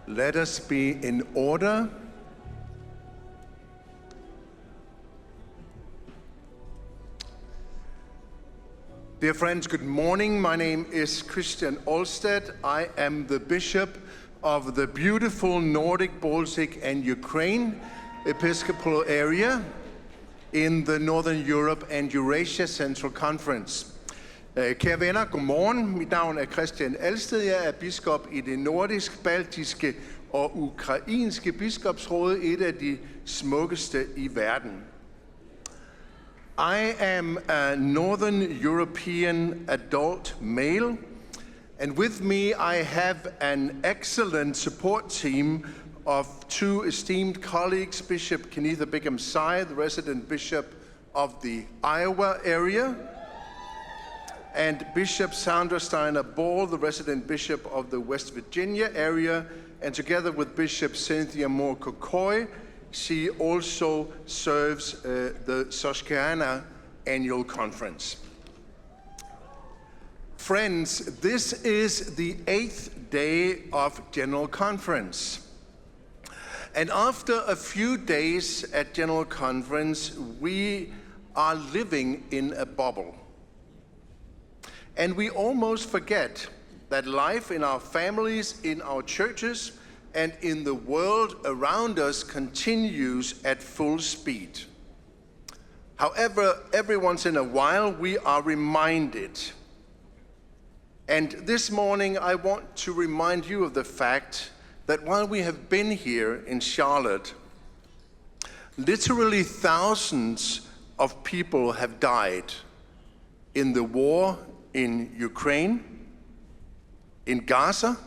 Let us be in order. Dear friends, good morning. My name is Christian Olstedt. I am the Bishop of the beautiful Nordic, Baltic and Ukraine Episcopal area in the Northern Europe and Eurasia Central Conference. Kære venner, godmorgen. Mit navn er Christian Olstedt. Jeg er biskop i det nordisk, baltiske og ukrainske biskopsråd, et af de smukkeste i verden. I am a Northern European adult male, and with me I have an excellent support team of two esteemed colleagues, Bishop Kenneth Bingham-Sy, the resident bishop of the Iowa area, and Bishop Sandra Steiner-Ball, the resident bishop of the West Virginia area, and together with Bishop Cynthia Moore-Kokoy, she also serves the Susquehanna Annual Conference. Friends, this is the 8th day of General Conference. And after a few days at General Conference, we are living in a bubble. And we almost forget that life in our families, in our churches, and in the world around us continues at full speed. However, every once in a while we are reminded. And this morning I want to remind you of the fact that while we have been here in Charlotte, literally thousands of people have died in the war in Ukraine, in Gaza,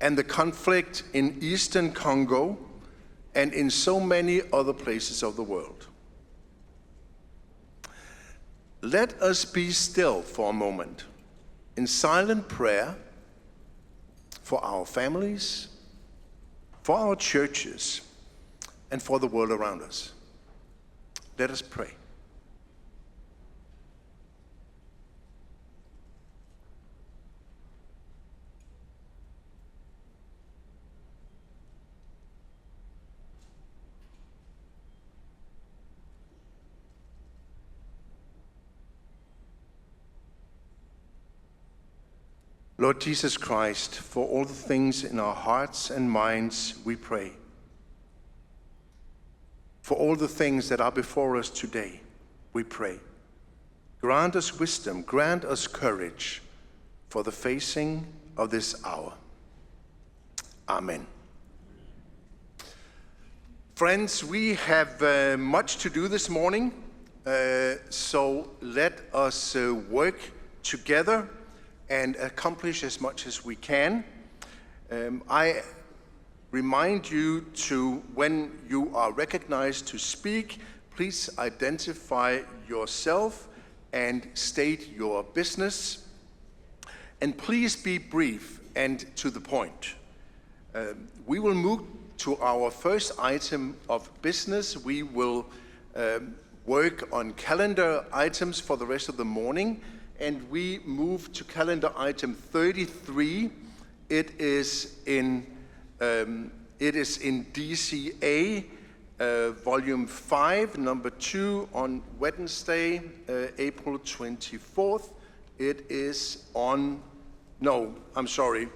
and the conflict in Eastern Congo, and in so many other places of the world. Let us be still for a moment in silent prayer for our families, for our churches, and for the world around us. Let us pray. Lord Jesus Christ, for all the things in our hearts and minds, we pray. For all the things that are before us today, we pray. Grant us wisdom, grant us courage for the facing of this hour. Amen. Friends, we have much to do this morning, so let us work together and accomplish as much as we can. I remind you to, when you are recognized to speak, please identify yourself and state your business. And please be brief and to the point. We will move to our first item of business. We will work on calendar items for the rest of the morning. And we move to calendar item 33. It is in DCA, volume 5, number 2, on Wednesday, April 24th. It is on, no, I'm sorry.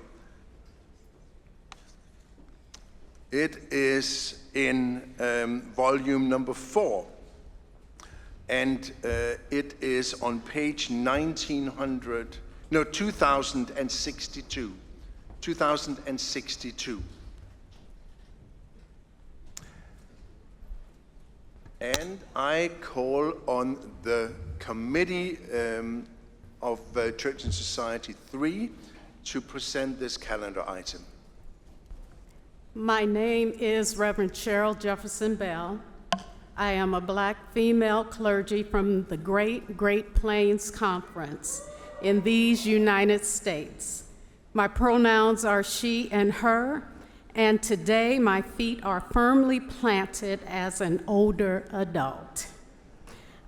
It is in volume number 4. And it is on page 2062. 2062. And I call on the Committee of Church and Society 3 to present this calendar item. My name is Reverend Cheryl Jefferson Bell. I am a Black female clergy from the Great Plains Conference in these United States. My pronouns are she and her, and today my feet are firmly planted as an older adult.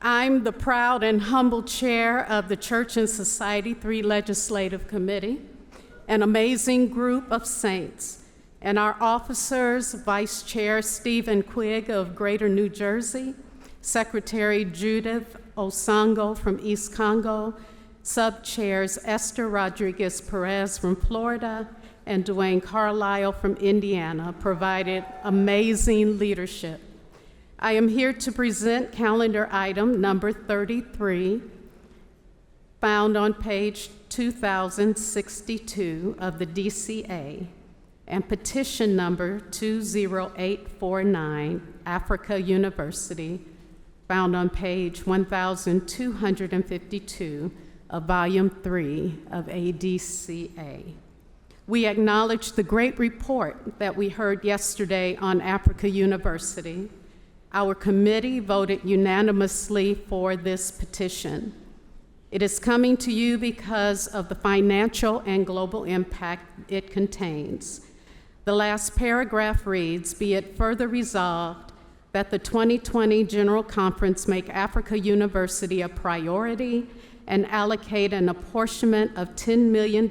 I'm the proud and humble chair of the Church and Society 3 Legislative Committee, an amazing group of saints, and our officers, Vice Chair Stephen Quigg of Greater New Jersey, Secretary Judith Osango from East Congo, Sub-Chairs Esther Rodriguez Perez from Florida, and Dwayne Carlisle from Indiana provided amazing leadership. I am here to present calendar item number 33, found on page 2062 of the DCA, and petition number 20849, Africa University, found on page 1252 of Volume 3 of ADCA. We acknowledge the great report that we heard yesterday on Africa University. Our committee voted unanimously for this petition. It is coming to you because of the financial and global impact it contains. The last paragraph reads, "Be it further resolved that the 2020 General Conference make Africa University a priority and allocate an apportionment of $10 million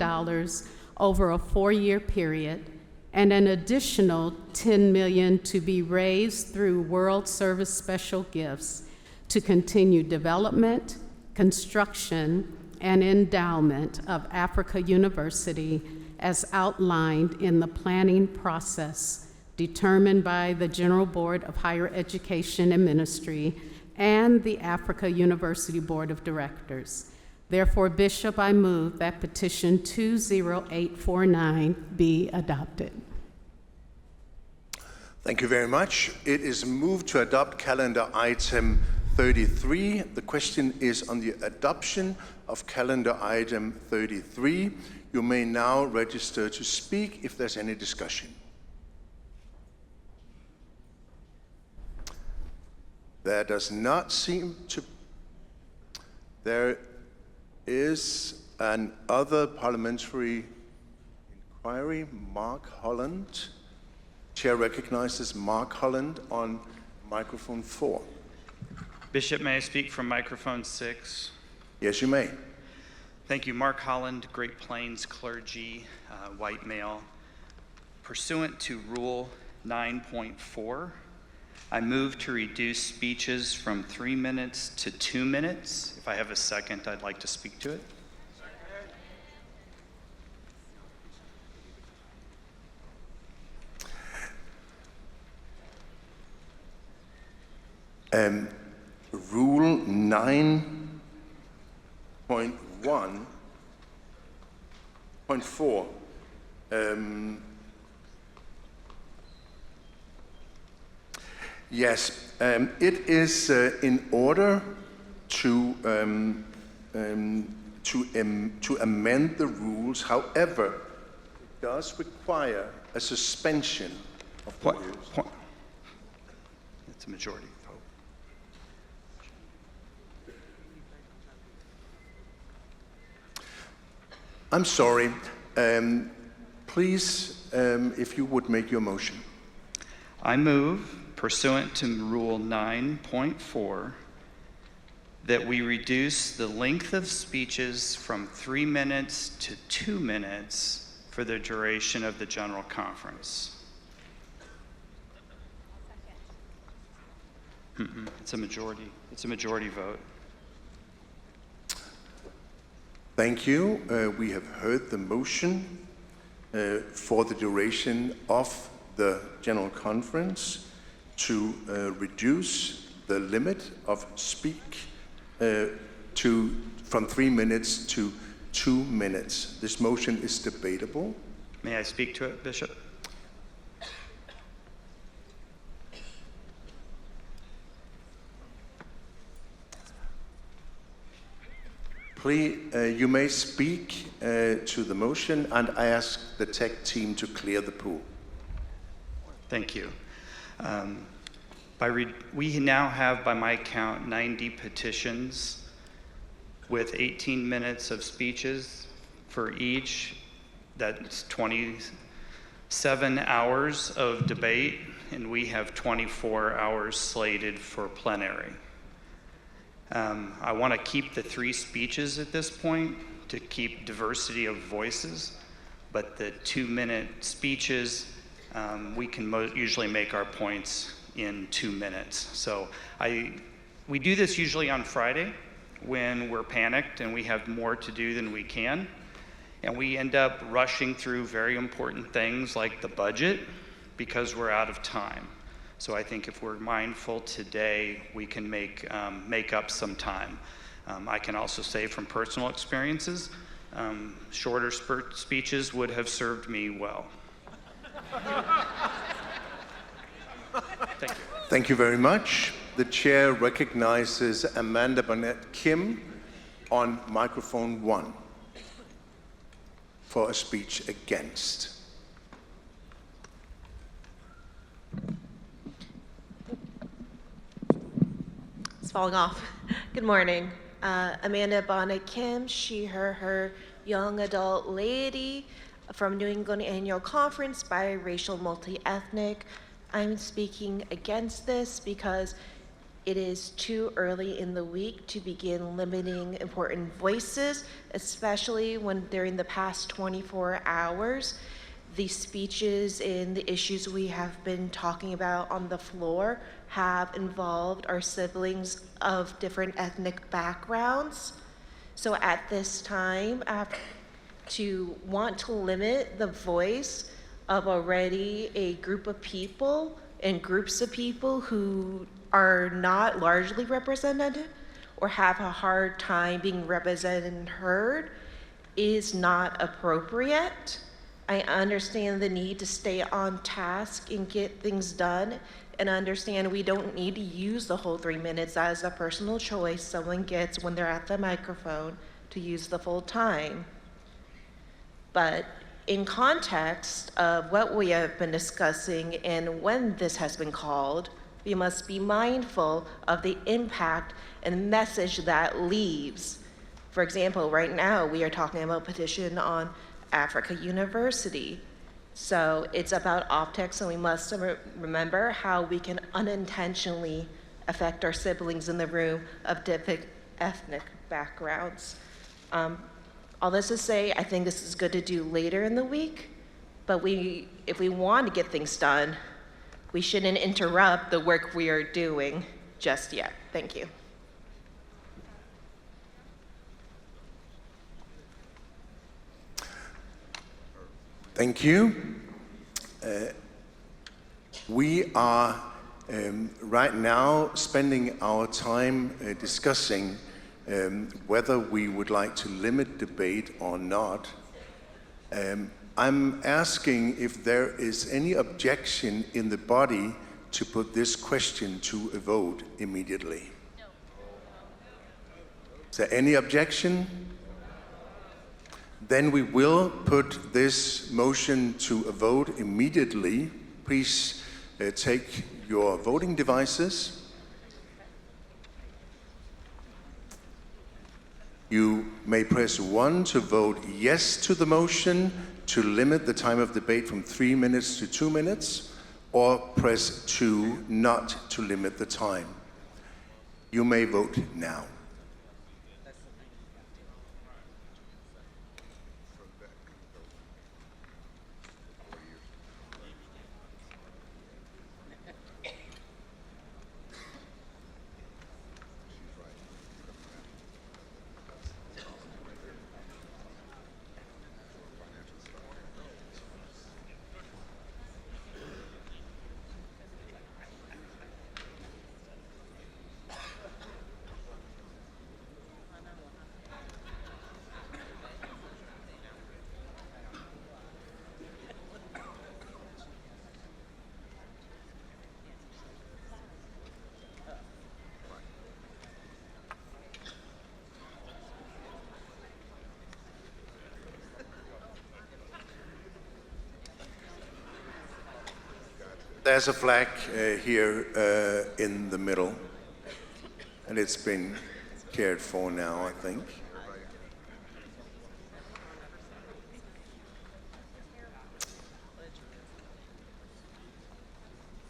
over a 4-year period, and an additional $10 million to be raised through World Service Special Gifts to continue development, construction, and endowment of Africa University as outlined in the planning process determined by the General Board of Higher Education and Ministry and the Africa University Board of Directors. Therefore, Bishop, I move that petition 20849 be adopted." Thank you very much. It is moved to adopt calendar item 33. The question is on the adoption of calendar item 33. You may now register to speak if there's any discussion. There does not seem to. There is an other parliamentary inquiry. Mark Holland. Chair recognizes Mark Holland on microphone 4. Bishop, may I speak from microphone 6? Yes, you may. Thank you. Mark Holland, Great Plains clergy, white male. Pursuant to Rule 9.4, I move to reduce speeches from 3 minutes to 2 minutes. If I have a second, I'd like to speak to it. Rule 9.1.4. Yes, it is in order to amend the rules. However, it does require a suspension of the rules. It's a majority vote. I'm sorry. Please, if you would make your motion. I move, pursuant to Rule 9.4, that we reduce the length of speeches from 3 minutes to 2 minutes for the duration of the General Conference. It's a majority. It's a majority vote. Thank you. We have heard the motion for the duration of the General Conference to reduce the limit of speak from 3 minutes to 2 minutes. This motion is debatable. May I speak to it, Bishop? Please, you may speak to the motion, and I ask the tech team to clear the pool. Thank you. We now have, by my count, 90 petitions with 18 minutes of speeches for each. That's 27 hours of debate, and we have 24 hours slated for plenary. I want to keep the 3 speeches at this point to keep diversity of voices, but the 2-minute speeches, we can usually make our points in 2 minutes. So we do this usually on Friday when we're panicked and we have more to do than we can. And we end up rushing through very important things like the budget because we're out of time. So I think if we're mindful today, we can make up some time. I can also say from personal experiences, shorter speeches would have served me well. Thank you. Thank you very much. The chair recognizes Amanda Burnett Kim on microphone 1 for a speech against. It's falling off. Good morning. Amanda Bonnet Kim, she, her young adult lady from New England Annual Conference, biracial, multi-ethnic. I'm speaking against this because it is too early in the week to begin limiting important voices, especially when during the past 24 hours, the speeches and the issues we have been talking about on the floor have involved our siblings of different ethnic backgrounds. So at this time, to want to limit the voice of already a group of people and groups of people who are not largely represented or have a hard time being represented and heard is not appropriate. I understand the need to stay on task and get things done, and understand we don't need to use the whole 3 minutes. As a personal choice someone gets when they're at the microphone to use the full time. But in context of what we have been discussing and when this has been called, we must be mindful of the impact and message that leaves. For example, right now we are talking about petition on Africa University. So it's about optics, and we must remember how we can unintentionally affect our siblings in the room of different ethnic backgrounds. All this to say, I think this is good to do later in the week, but if we want to get things done, we shouldn't interrupt the work we are doing just yet. Thank you. Thank you. We are right now spending our time discussing whether we would like to limit debate or not. I'm asking if there is any objection in the body to put this question to a vote immediately. No. Is there any objection? Then we will put this motion to a vote immediately. Please take your voting devices. You may press 1 to vote yes to the motion to limit the time of debate from 3 minutes to 2 minutes, or press 2 not to limit the time. You may vote now. There's a flag here in the middle, and it's been cared for now, I think.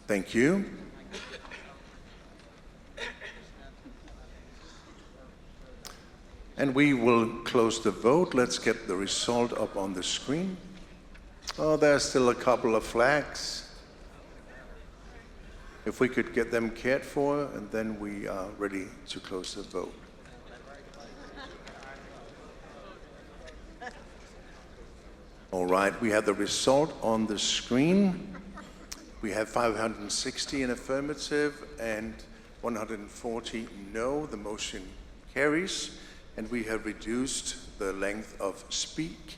Thank you. And we will close the vote. Let's get the result up on the screen. Oh, there's still a couple of flags. If we could get them cared for, and then we are ready to close the vote. All right, we have the result on the screen. We have 560 in affirmative and 140 no. The motion carries, and we have reduced the length of speak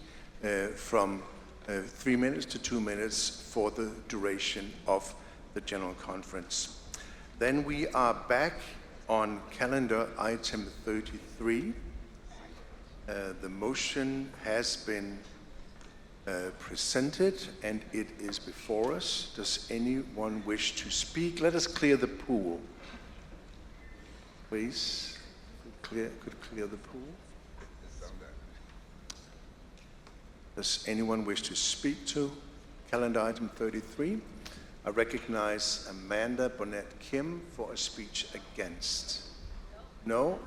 from 3 minutes to 2 minutes for the duration of the General Conference. Then we are back on calendar item 33. The motion has been presented and it is before us. Does anyone wish to speak? Let us clear the pool. Please, could clear the pool. Does anyone wish to speak to calendar item 33? I recognize Amanda Bonnet Kim for a speech against. No?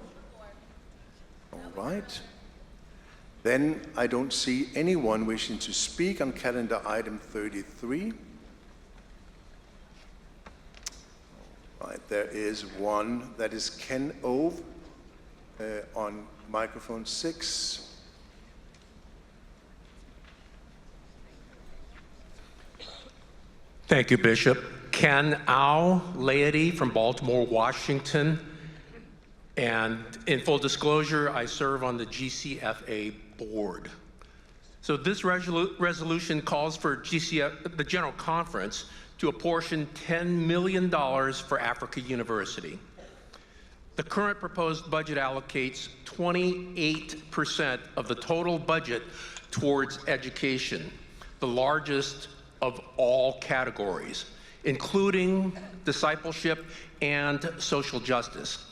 All right. Then I don't see anyone wishing to speak on calendar item 33. All right, there is one, that is Ken Ove on microphone 6. Thank you, Bishop. Ken Au, laity from Baltimore, Washington. And in full disclosure, I serve on the GCFA board. So this resolution calls for the General Conference to apportion $10 million for Africa University. The current proposed budget allocates 28% of the total budget towards education, the largest of all categories, including discipleship and social justice.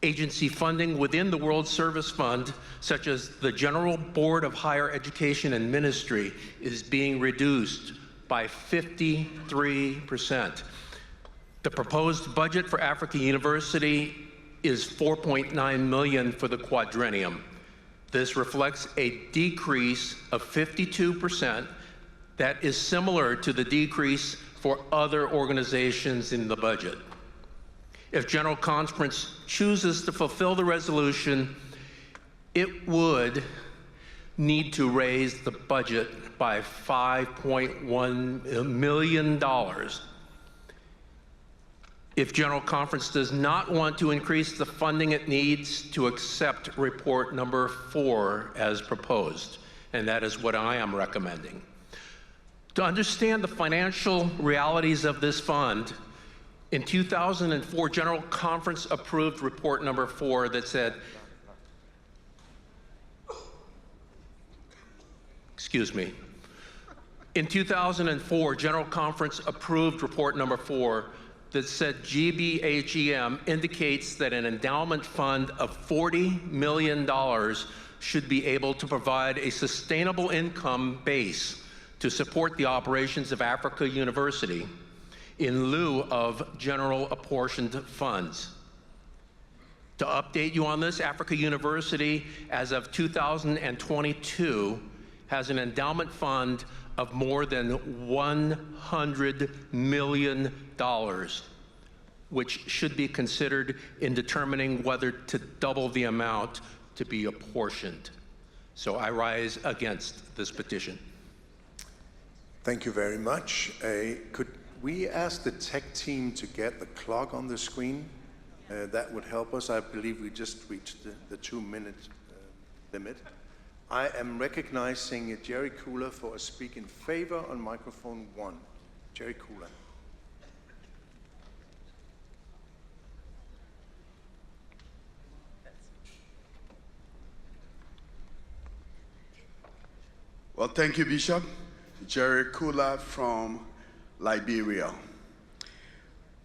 Agency funding within the World Service Fund, such as the General Board of Higher Education and Ministry, is being reduced by 53%. The proposed budget for Africa University is $4.9 million for the quadrennium. This reflects a decrease of 52% that is similar to the decrease for other organizations in the budget. If General Conference chooses to fulfill the resolution, it would need to raise the budget by $5.1 million. If General Conference does not want to increase the funding it needs to accept report number 4 as proposed, and that is what I am recommending. To understand the financial realities of this fund, in 2004, General Conference approved report number 4 that said, In 2004, General Conference approved report number 4 that said GBHEM indicates that an endowment fund of $40 million should be able to provide a sustainable income base to support the operations of Africa University in lieu of general apportioned funds. To update you on this, Africa University, as of 2022, has an endowment fund of more than $100 million, which should be considered in determining whether to double the amount to be apportioned. So I rise against this petition. Thank you very much. Could we ask the tech team to get the clock on the screen? That would help us. I believe we just reached the 2-minute limit. I am recognizing Jerry Kula for a speak in favor on microphone 1. Jerry Kula. Well, thank you, Bishop. Jerry Kula from Liberia.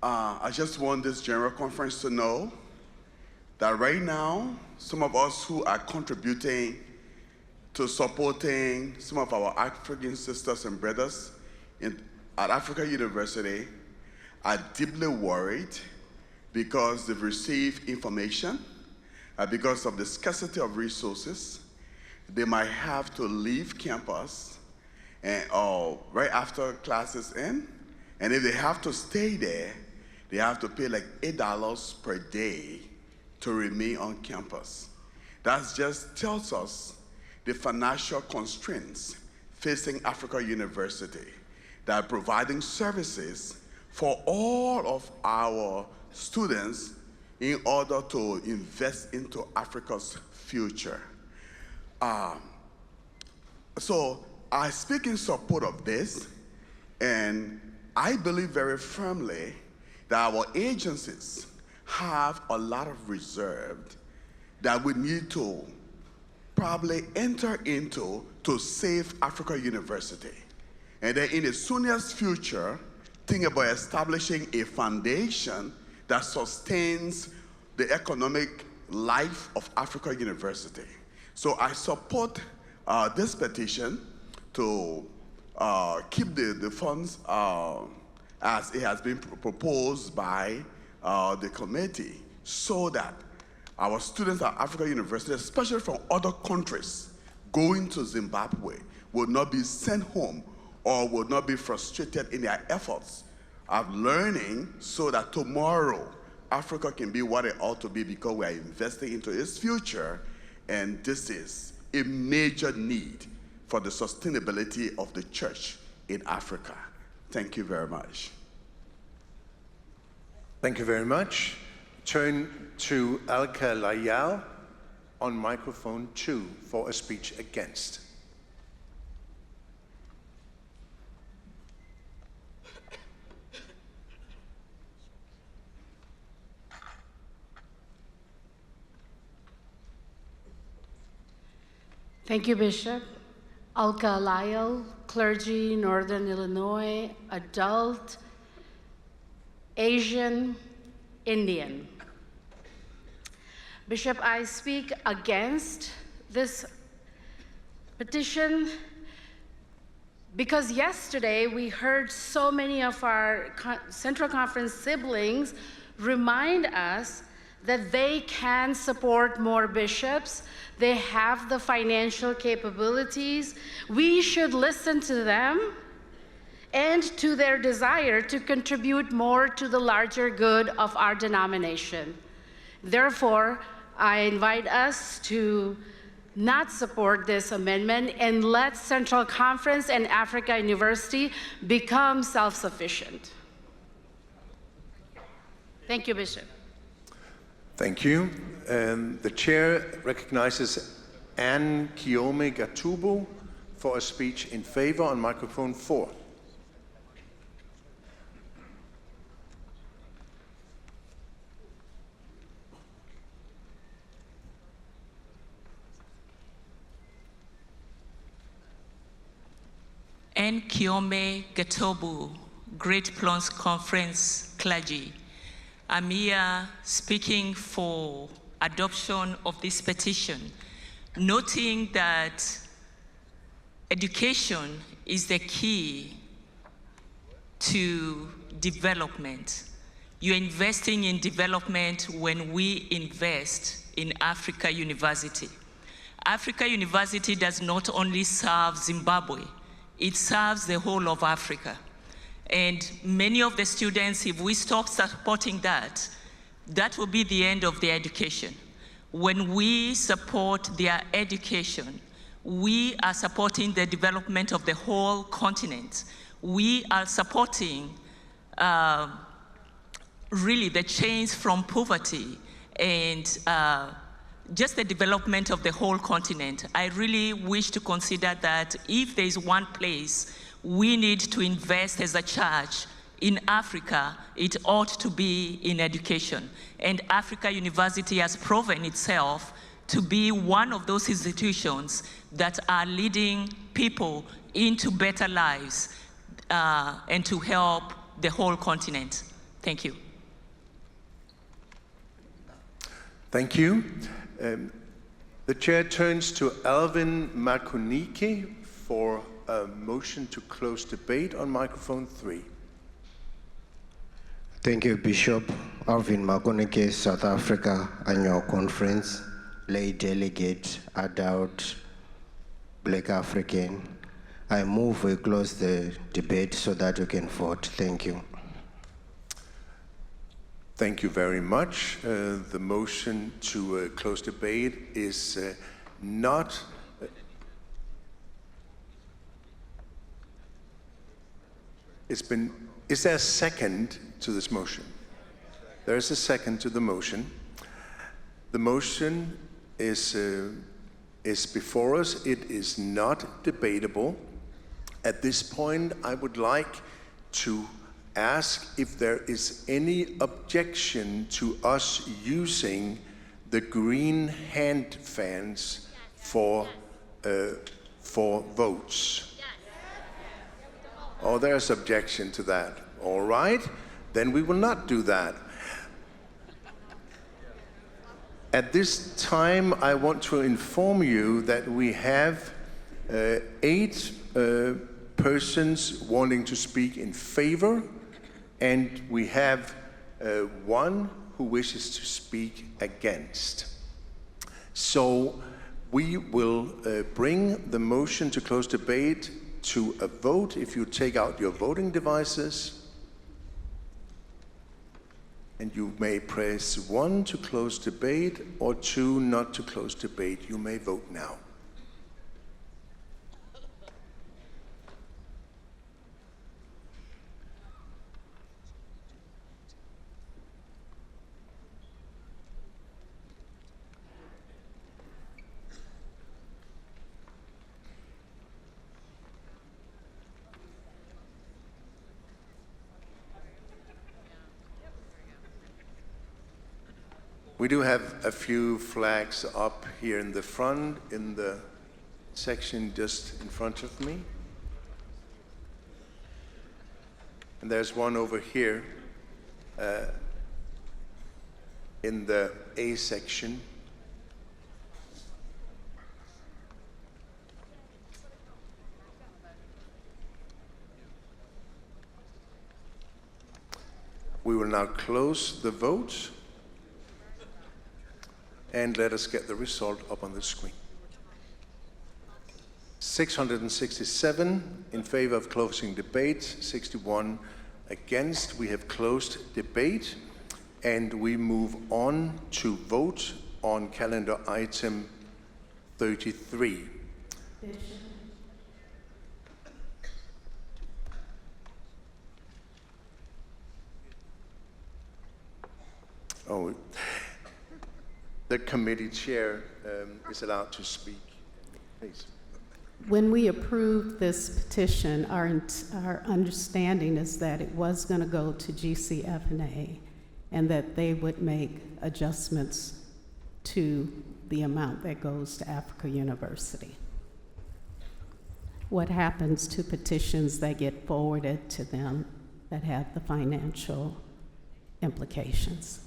I just want this General Conference to know that right now, some of us who are contributing to supporting some of our African sisters and brothers at Africa University are deeply worried because they've received information, because of the scarcity of resources, they might have to leave campus or right after classes end. And if they have to stay there, they have to pay like $8 per day to remain on campus. That just tells us the financial constraints facing Africa University that are providing services for all of our students in order to invest into Africa's future. So I speak in support of this, and I believe very firmly that our agencies have a lot of reserve that we need to probably enter into to save Africa University. And then in the soonest future, think about establishing a foundation that sustains the economic life of Africa University. So I support this petition to keep the funds as it has been proposed by the committee, so that our students at Africa University, especially from other countries going to Zimbabwe, will not be sent home or will not be frustrated in their efforts of learning, so that tomorrow Africa can be what it ought to be, because we are investing into its future, and this is a major need for the sustainability of the church in Africa. Thank you very much. Thank you very much. Turn to Alka Layal on microphone 2 for a speech against. Thank you, Bishop. Alka Layal, clergy, Northern Illinois, adult, Asian, Indian. Bishop, I speak against this petition because yesterday we heard so many of our Central Conference siblings remind us that they can support more bishops. They have the financial capabilities. We should listen to them and to their desire to contribute more to the larger good of our denomination. Therefore, I invite us to not support this amendment and let Central Conference and Africa University become self-sufficient. Thank you, Bishop. Thank you. The chair recognizes Anne Kiome Gatubu for a speech in favor on microphone 4. Anne Kiome Gatubu, Great Plains Conference clergy. I'm here speaking for adoption of this petition, noting that education is the key to development. You're investing in development when we invest in Africa University. Africa University does not only serve Zimbabwe, it serves the whole of Africa. And many of the students, if we stop supporting that, that will be the end of their education. When we support their education, we are supporting the development of the whole continent. We are supporting really the change from poverty and just the development of the whole continent. I really wish to consider that if there is one place we need to invest as a church in Africa, it ought to be in education. And Africa University has proven itself to be one of those institutions that are leading people into better lives and to help the whole continent. Thank you. Thank you. The chair turns to Alvin Makunike for a motion to close debate on microphone 3. Thank you, Bishop. Alvin Makunike, South Africa Annual Conference, lay delegate, adult, Black African. I move we close the debate so that we can vote. Thank you. Thank you very much. The motion to close debate is not. Is there a second to this motion? There is a second to the motion. The motion is before us. It is not debatable. At this point, I would like to ask if there is any objection to us using the green hand fans for votes. Oh, there's objection to that. All right, then we will not do that. At this time, I want to inform you that we have 8 persons wanting to speak in favor, and we have 1 who wishes to speak against. So we will bring the motion to close debate to a vote. If you take out your voting devices, and you may press 1 to close debate or 2 not to close debate. You may vote now. We do have a few flags up here in the front, in the section just in front of me. And there's one over here in the A section. We will now close the vote. And let us get the result up on the screen. 667 in favor of closing debate, 61 against. We have closed debate, and we move on to vote on calendar item 33. Oh. The committee chair is allowed to speak. Please. When we approved this petition, our understanding is that it was going to go to GCFNA and that they would make adjustments to the amount that goes to Africa University. What happens to petitions that get forwarded to them that have the financial implications?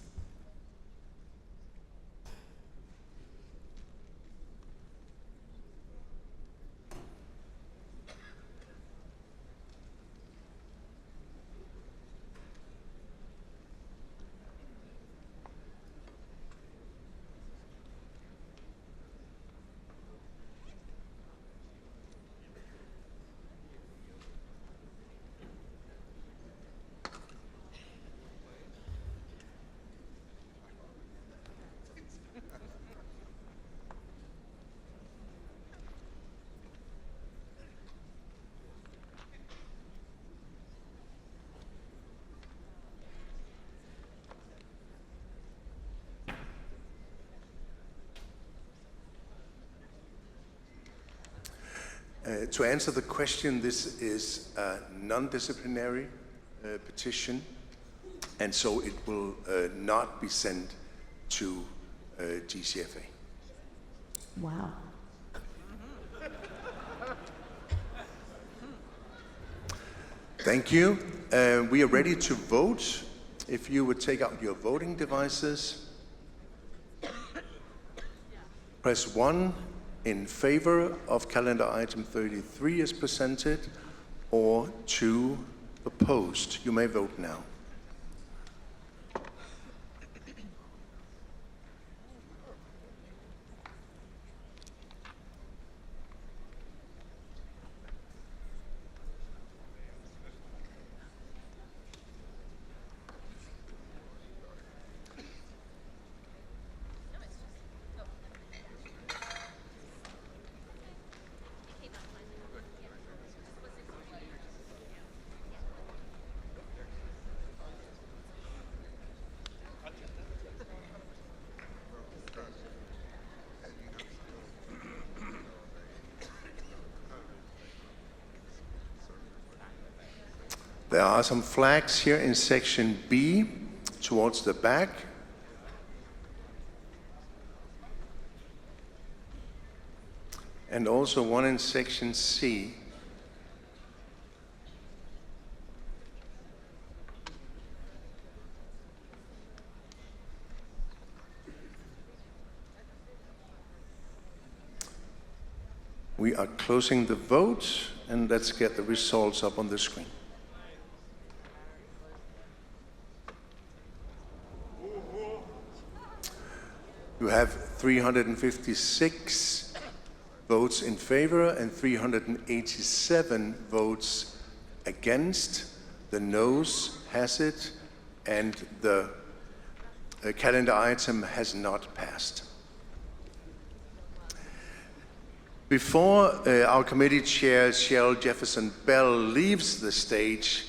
To answer the question, this is a non-disciplinary petition, and so it will not be sent to GCFA. Wow. Thank you. We are ready to vote. If you would take out your voting devices, press 1 in favor of calendar item 33 as presented, or 2 opposed. You may vote now. There are some flags here in section B towards the back. And also one in section C. We are closing the vote, and let's get the results up on the screen. You have 356 votes in favor and 387 votes against. The noes has it, and the calendar item has not passed. Before our committee chair, Cheryl Jefferson Bell, leaves the stage,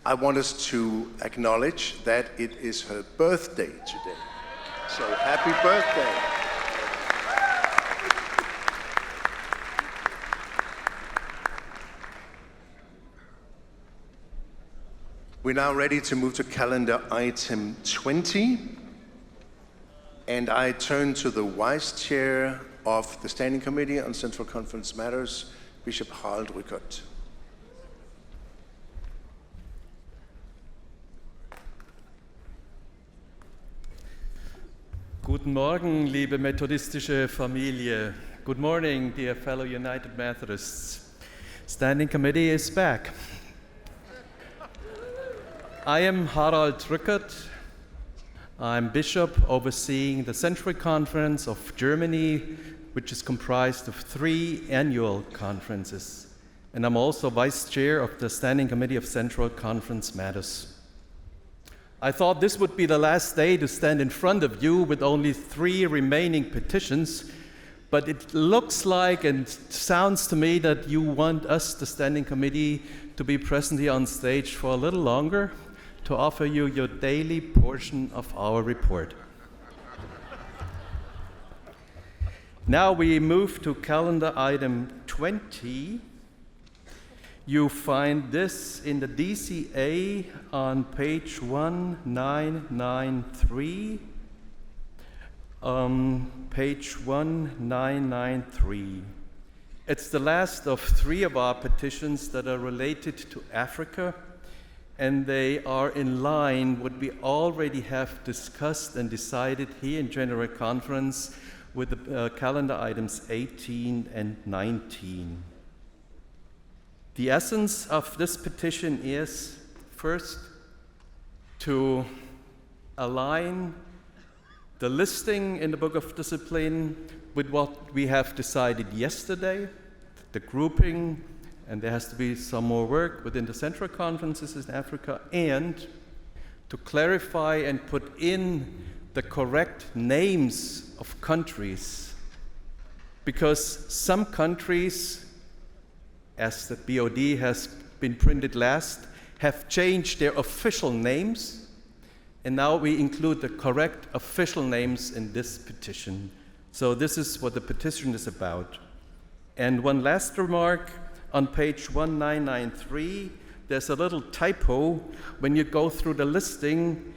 I want us to acknowledge that it is her birthday today. So happy birthday. We're now ready to move to calendar item 20. And I turn to the Vice Chair of the Standing Committee on Central Conference Matters, Bishop Harald Rückert. Guten Morgen, liebe methodistische Familie. Good morning, dear fellow United Methodists. Standing Committee is back. I am Harald Rückert. I'm Bishop overseeing the Central Conference of Germany, which is comprised of 3 annual conferences. And I'm also Vice Chair of the Standing Committee of Central Conference Matters. I thought this would be the last day to stand in front of you with only 3 remaining petitions, but it looks like and sounds to me that you want us, the Standing Committee, to be present here on stage for a little longer to offer you your daily portion of our report. Now we move to calendar item 20. You find this in the DCA on page 1993. Page 1993. It's the last of 3 of our petitions that are related to Africa, and they are in line what we already have discussed and decided here in General Conference with the calendar items 18 and 19. The essence of this petition is, first, to align the listing in the Book of Discipline with what we have decided yesterday, the grouping, and there has to be some more work within the Central Conferences in Africa, and to clarify and put in the correct names of countries, because some countries, as the BOD has been printed last, have changed their official names, and now we include the correct official names in this petition. So this is what the petition is about. And one last remark, on page 1993, there's a little typo. When you go through the listing,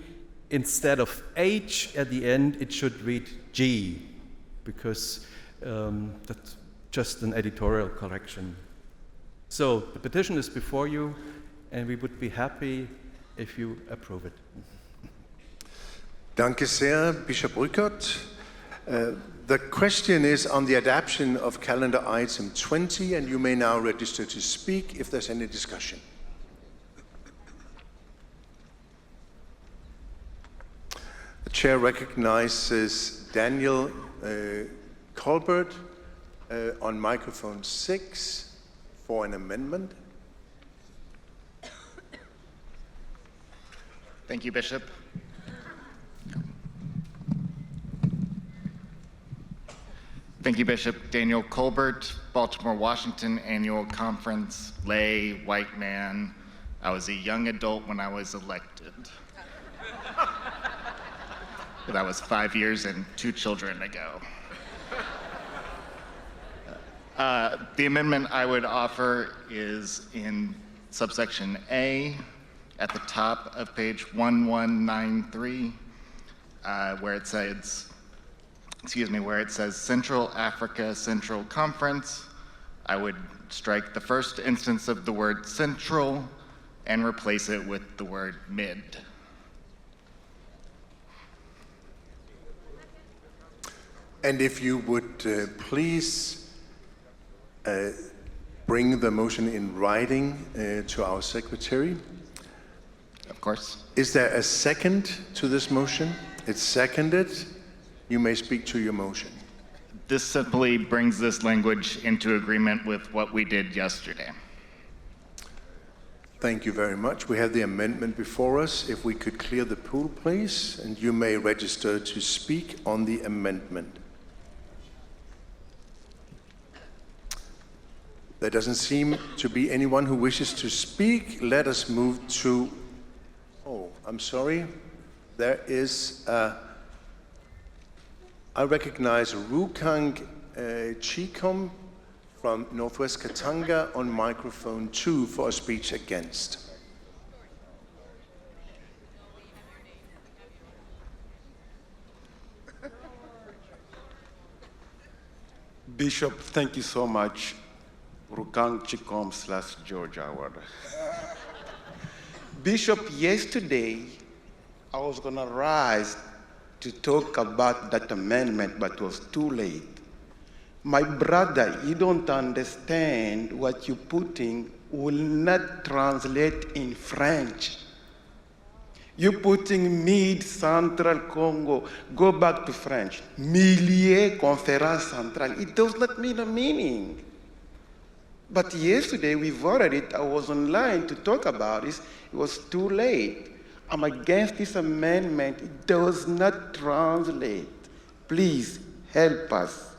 instead of H at the end, it should read G, because that's just an editorial correction. So the petition is before you, and we would be happy if you approve it. Danke sehr, Bishop Rückert. The question is on the adoption of calendar item 20, and you may now register to speak if there's any discussion. The chair recognizes Daniel Colbert on microphone 6 for an amendment. Thank you, Bishop. Thank you, Bishop. Daniel Colbert, Baltimore, Washington, Annual Conference, lay, white man. I was a young adult when I was elected. But that was 5 years and 2 children ago. The amendment I would offer is in subsection A, at the top of page 1193, where it says Central Africa Central Conference, I would strike the first instance of the word central and replace it with the word mid. And if you would please bring the motion in writing to our secretary. Of course. Is there a second to this motion? It's seconded. You may speak to your motion. This simply brings this language into agreement with what we did yesterday. Thank you very much. We have the amendment before us. If we could clear the pool, please, and you may register to speak on the amendment. There doesn't seem to be anyone who wishes to speak. Let us move to, oh, I'm sorry. There is, I recognize Rukang Chikom from Northwest Katanga on microphone 2 for a speech against. Bishop, thank you so much. Rukang Chikom / George Howard. Bishop, yesterday I was going to rise to talk about that amendment, but it was too late. My brother, you don't understand what you're putting will not translate in French. You're putting mid-central Congo, go back to French. Milieu conférence centrale, it does not mean a meaning. But yesterday we voted it, I was online to talk about it, it was too late. I'm against this amendment, it does not translate. Please help us.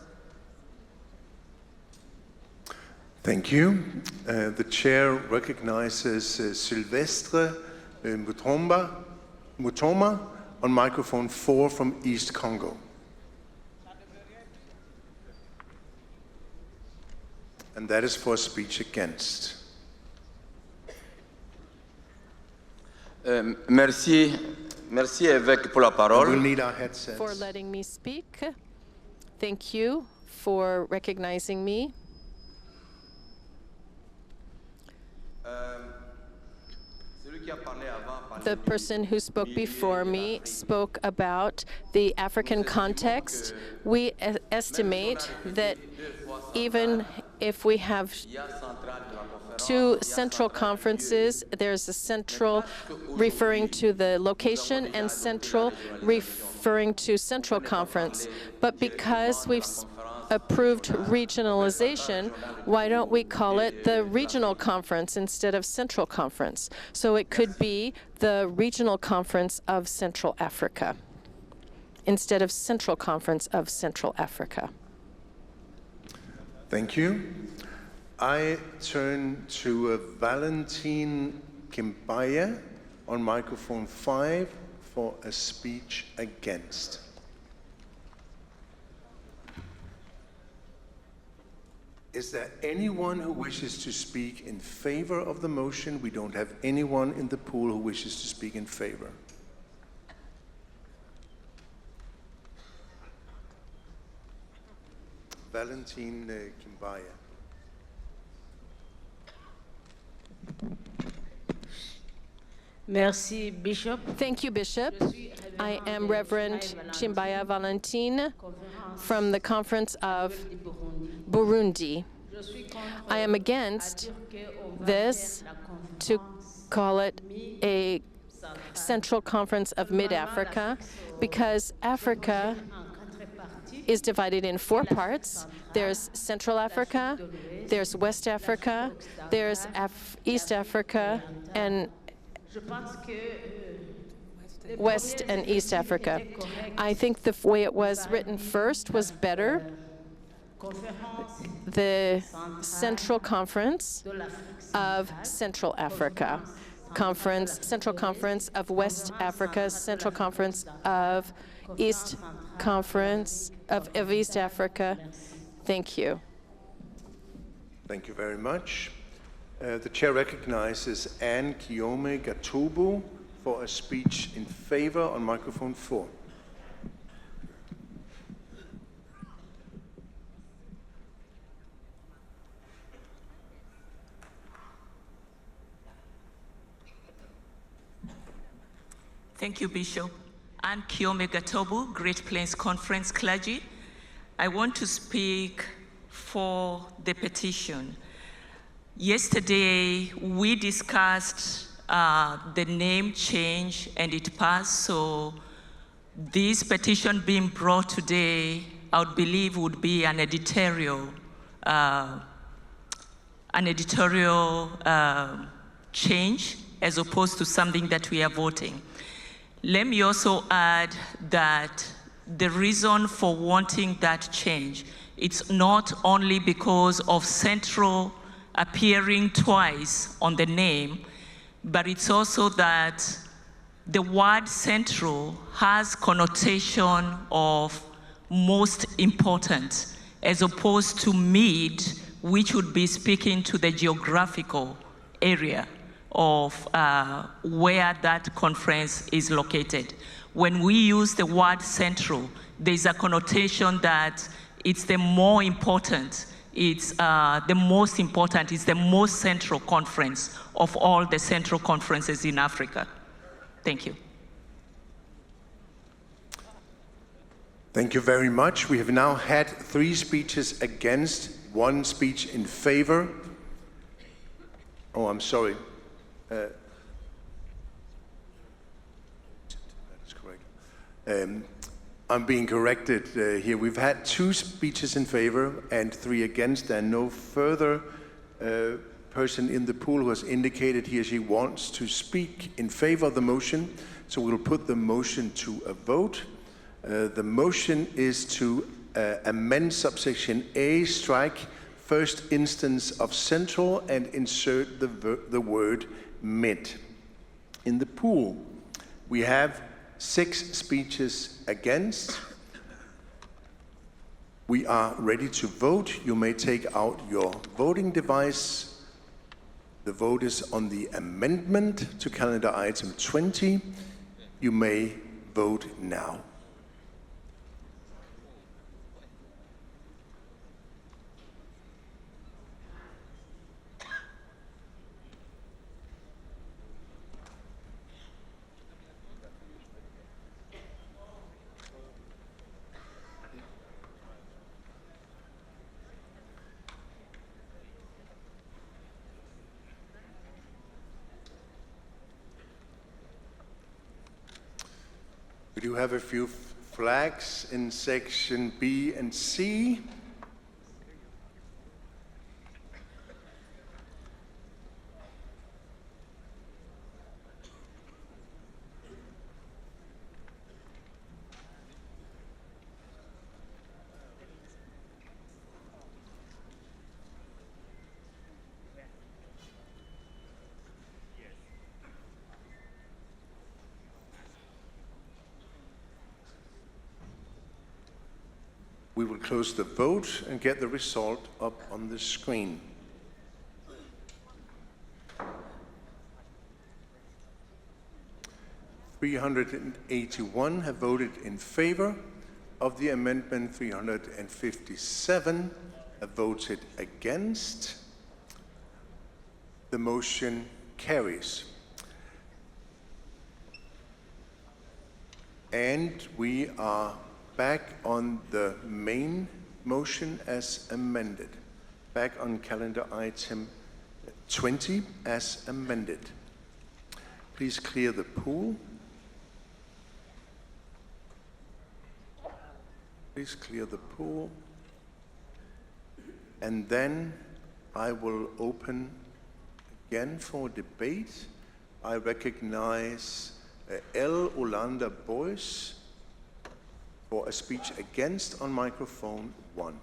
Thank you. The chair recognizes Sylvestre Mutoma on microphone 4 from East Congo. And that is for a speech against. Merci évêque pour la parole. We'll need our headsets. For letting me speak. Thank you for recognizing me. The person who spoke before me spoke about the African context. We estimate that even if we have 2 central conferences, there's a central referring to the location and central referring to central conference. But because we've approved regionalization, why don't we call it the regional conference instead of central conference? So it could be the regional conference of Central Africa instead of central conference of Central Africa. Thank you. I turn to Valentin Kimbaya on microphone 5 for a speech against. Is there anyone who wishes to speak in favor of the motion? We don't have anyone in the pool who wishes to speak in favor. Valentin Kimbaya. Merci, Bishop. Thank you, Bishop. I am Reverend Chimbaya Valentin from the Conference of Burundi. I am against this to call it a Central Conference of Mid-Africa because Africa is divided in 4 parts. There's Central Africa, there's West Africa, there's East Africa, and West and East Africa. I think the way it was written first was better. The Central Conference of Central Africa, Central Conference of West Africa, Central Conference of East Conference of East Africa. Thank you. Thank you very much. The chair recognizes Anne Kiome Gatobu for a speech in favor on microphone 4. Thank you, Bishop. Anne Kiome Gatobu, Great Plains Conference clergy. I want to speak for the petition. Yesterday, we discussed the name change and it passed, so this petition being brought today, I would believe would be an editorial change as opposed to something that we are voting. Let me also add that the reason for wanting that change, it's not only because of Central appearing twice on the name, but it's also that the word Central has connotation of most important, as opposed to mid, which would be speaking to the geographical area of where that conference is located. When we use the word Central, there's a connotation that it's the more important, it's the most important, it's the most central conference of all the central conferences in Africa. Thank you. Thank you very much. We have now had 3 speeches against, 1 speech in favor. Oh, I'm sorry. That is correct. I'm being corrected here. We've had 2 speeches in favor and 3 against, and no further person in the pool who has indicated he or she wants to speak in favor of the motion. So we'll put the motion to a vote. The motion is to amend subsection A, strike first instance of central, and insert the word mid. In the pool, we have 6 speeches against. We are ready to vote. You may take out your voting device. The vote is on the amendment to calendar item 20. You may vote now. We do have a few flags in section B and C. We will close the vote and get the result up on the screen. (381) have voted in favor of the amendment. 357 have voted against. The motion carries. And we are back on the main motion as amended. Back on calendar item 20 as amended. Please clear the pool. Please clear the pool. And then I will open again for debate. I recognize L. Olander Boyce for a speech against on microphone 1.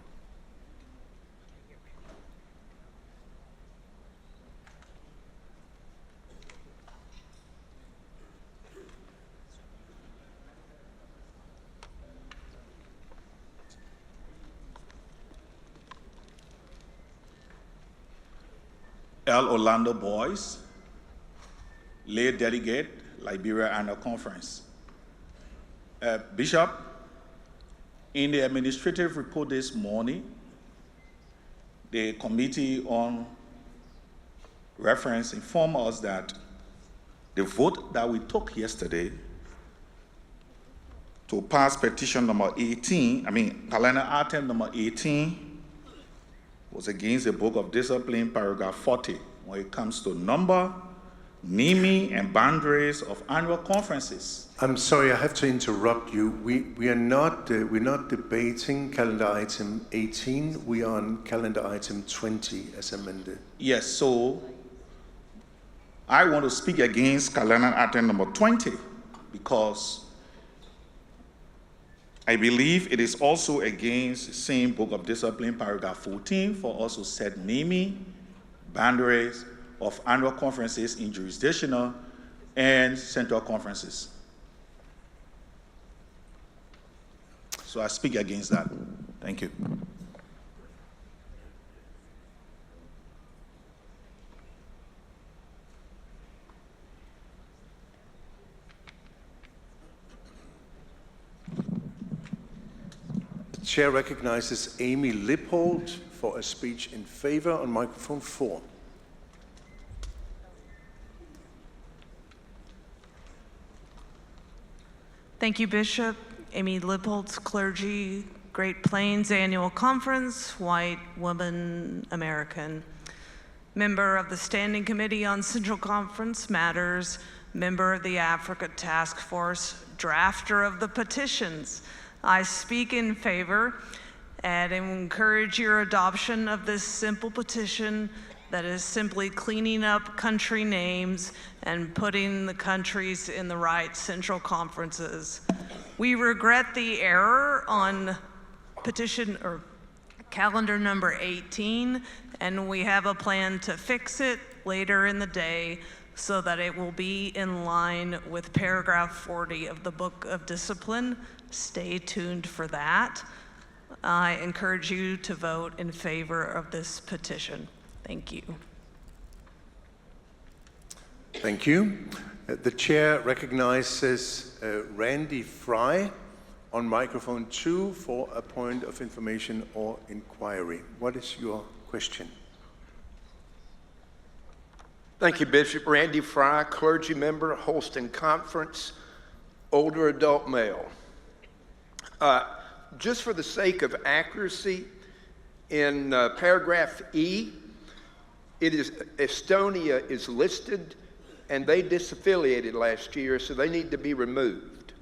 L. Orlando Boyce, lay delegate, Liberia Annual Conference. Bishop, in the administrative report this morning, the Committee on Reference informed us that the vote that we took yesterday to pass petition number 18, calendar item number 18, was against the Book of Discipline, paragraph 40, when it comes to number, naming, and boundaries of annual conferences. I'm sorry, I have to interrupt you. We're not debating calendar item 18. We are on calendar item 20 as amended. Yes, so I want to speak against calendar item number 20 because I believe it is also against the same Book of Discipline, paragraph 14, for us to set naming, boundaries of annual conferences in jurisdictional and central conferences. So I speak against that. Thank you. The chair recognizes Amy Lippold for a speech in favor on microphone 4. Thank you, Bishop. Amy Lippold's Clergy, Great Plains Annual Conference, White Woman American. Member of the Standing Committee on Central Conference Matters, member of the Africa Task Force, drafter of the petitions. I speak in favor and encourage your adoption of this simple petition that is simply cleaning up country names and putting the countries in the right central conferences. We regret the error on petition or calendar number 18, and we have a plan to fix it later in the day so that it will be in line with paragraph 40 of the Book of Discipline. Stay tuned for that. I encourage you to vote in favor of this petition. Thank you. Thank you. The chair recognizes Randy Fry on microphone 2 for a point of information or inquiry. What is your question? Thank you, Bishop. Randy Fry, clergy member, Holston Conference, older adult male. Just for the sake of accuracy, in paragraph E, it is Estonia is listed, and they disaffiliated last year, so they need to be removed.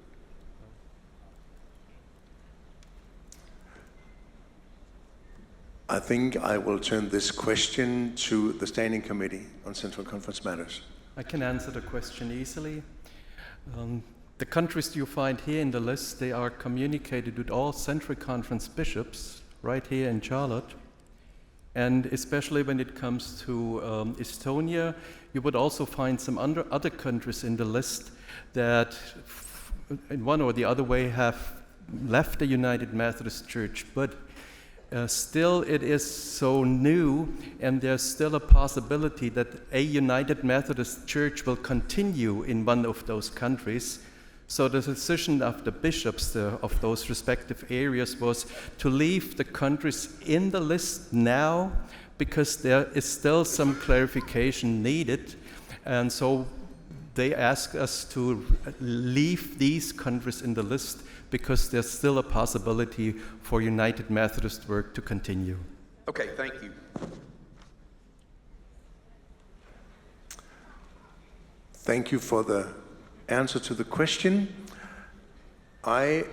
I think I will turn this question to the Standing Committee on Central Conference Matters. I can answer the question easily. The countries you find here in the list, they are communicated with all Central Conference bishops right here in Charlotte. And especially when it comes to Estonia, you would also find some other countries in the list that in one or the other way have left the United Methodist Church, but still it is so new, and there's still a possibility that a United Methodist Church will continue in one of those countries. So the decision of the bishops of those respective areas was to leave the countries in the list now, because there is still some clarification needed. And so they asked us to leave these countries in the list because there's still a possibility for United Methodist work to continue. Okay, thank you. Thank you for the answer to the question. I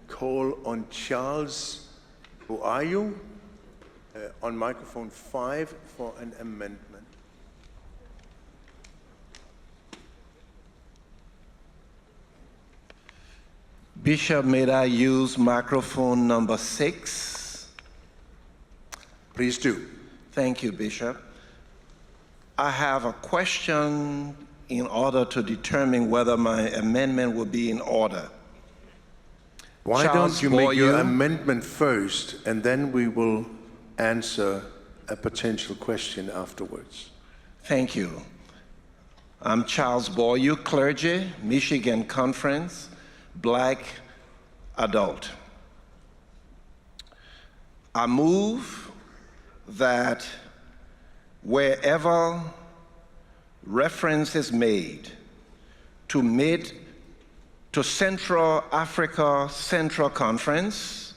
call on Charles Oayu on microphone 5 for an amendment. Bishop, may I use microphone number 6? Please do. Thank you, Bishop. I have a question in order to determine whether my amendment will be in order. Why don't you make your amendment first, and then we will answer a potential question afterwards. Thank you. I'm Charles Boyu, clergy, Michigan Conference, black adult. I move that wherever reference is made to Central Africa Central Conference,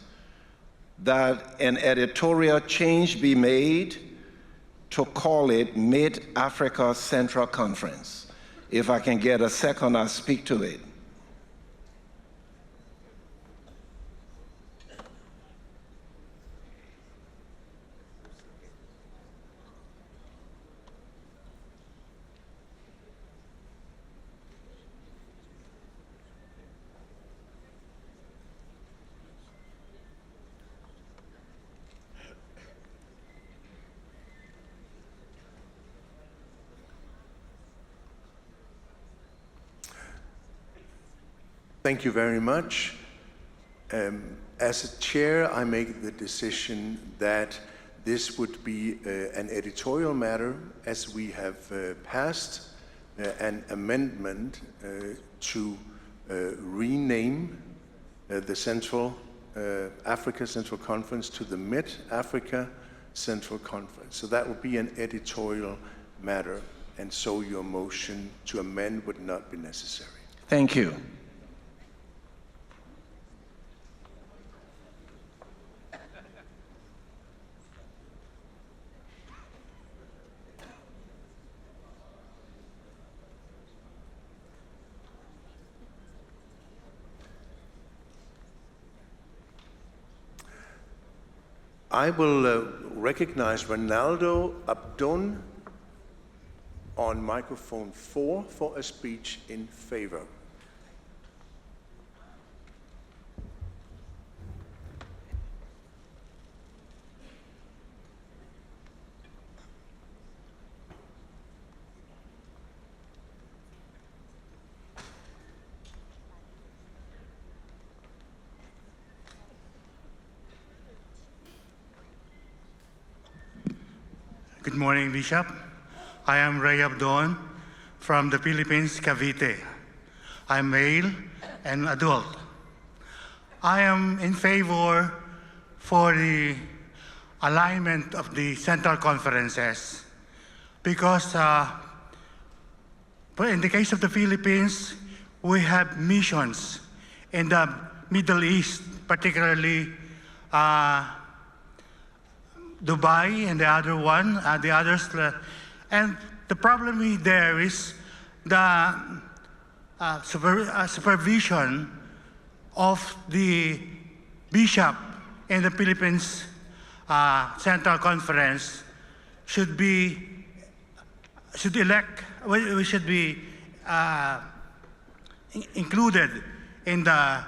that an editorial change be made to call it Mid-Africa Central Conference. If I can get a second, I'll speak to it. Thank you very much. As a chair, I make the decision that this would be an editorial matter, as we have passed an amendment to rename the Central Africa Central Conference to the Mid-Africa Central Conference. So that would be an editorial matter, and so your motion to amend would not be necessary. Thank you. I will recognize Ronaldo Abdon on microphone 4 for a speech in favor. Good morning, Bishop. I am Ray Abdon from the Philippines, Cavite. I'm male and adult. I am in favor for the alignment of the central conferences because in the case of the Philippines, we have missions in the Middle East, particularly Dubai and the other one, the others. And the problem there is the supervision of the bishop in the Philippines Central Conference should be included in the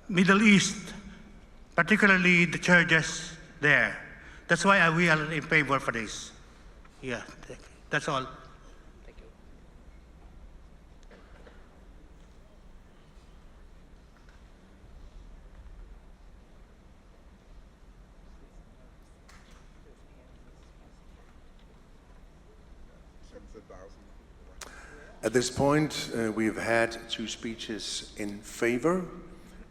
Middle East, particularly the churches there. That's why we are in favor for this. Yeah, that's all. Thank you. At this point, we've had 2 speeches in favor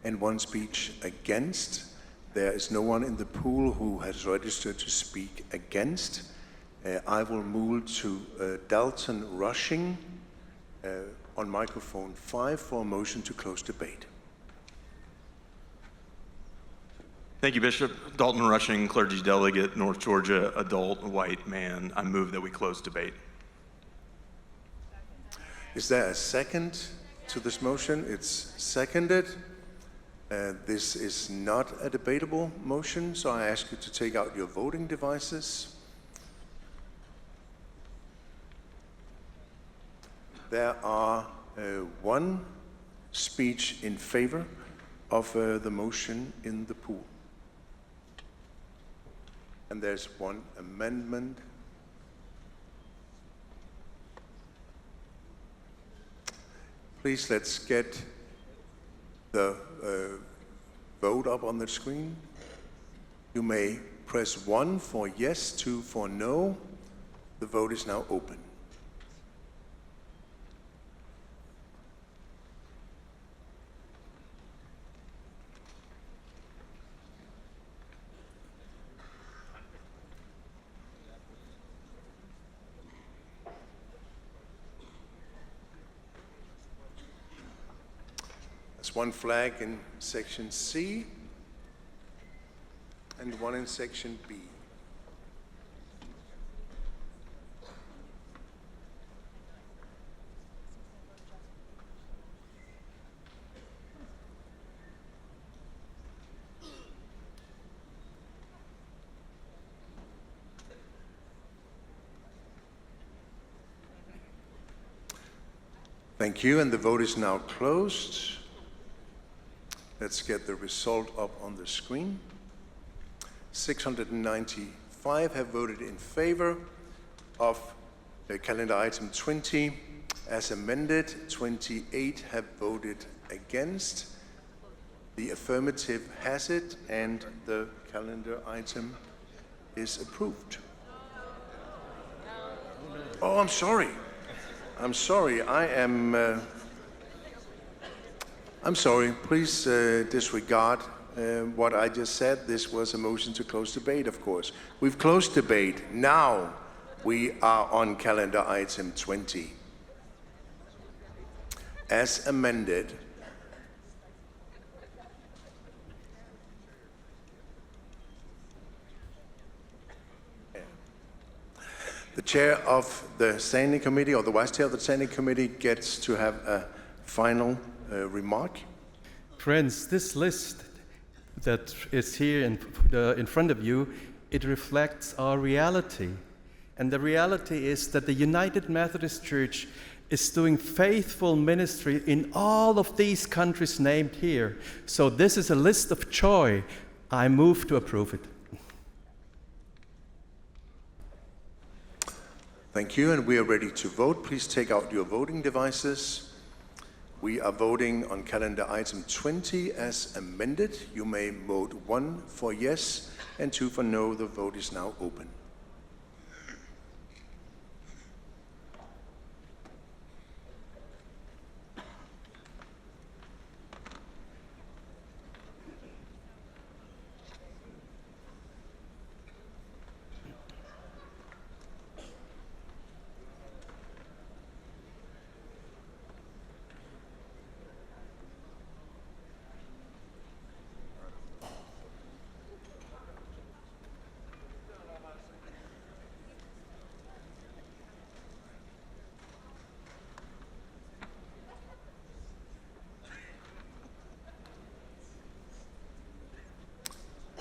and 1 speech against. There is no one in the pool who has registered to speak against. I will move to Dalton Rushing on microphone 5 for a motion to close debate. Thank you, Bishop. Dalton Rushing, clergy delegate, North Georgia, adult, white man. I move that we close debate. Is there a second to this motion? It's seconded. This is not a debatable motion, so I ask you to take out your voting devices. There are 1 speech in favor of the motion in the pool. And there's 1 amendment. Please, let's get the vote up on the screen. You may press 1 for yes, 2 for no. The vote is now open. There's one flag in section C and one in section B. Thank you, and the vote is now closed. Let's get the result up on the screen. 695 have voted in favor of calendar item 20 as amended. 28 have voted against. The affirmative has it, and the calendar item is approved. Oh, I'm sorry. I'm sorry. I'm sorry. Please disregard what I just said. This was a motion to close debate, of course. We've closed debate. Now we are on calendar item 20. As amended. The chair of the standing committee, or the vice chair of the standing committee, gets to have a final remark. Friends, this list that is here in front of you, it reflects our reality. And the reality is that the United Methodist Church is doing faithful ministry in all of these countries named here. So this is a list of joy. I move to approve it. Thank you, and we are ready to vote. Please take out your voting devices. We are voting on calendar item 20 as amended. You may vote 1 for yes and 2 for no. The vote is now open.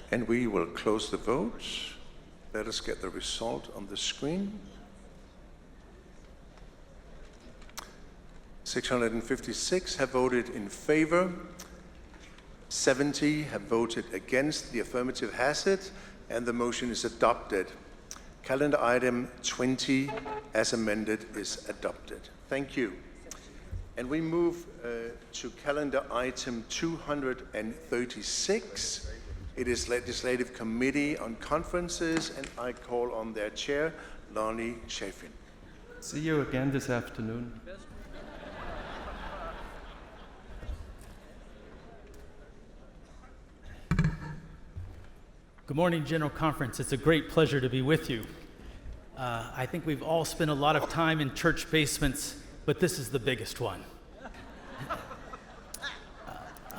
And we will close the vote. Let us get the result on the screen. 656 have voted in favor. 70 have voted against. The affirmative has it, and the motion is adopted. Calendar item 20 as amended is adopted. Thank you. And we move to calendar item 236. It is Legislative Committee on Conferences, and I call on their chair, Lonnie Chafin. See you again this afternoon. Good morning, General Conference. It's a great pleasure to be with you. I think we've all spent a lot of time in church basements, but this is the biggest one.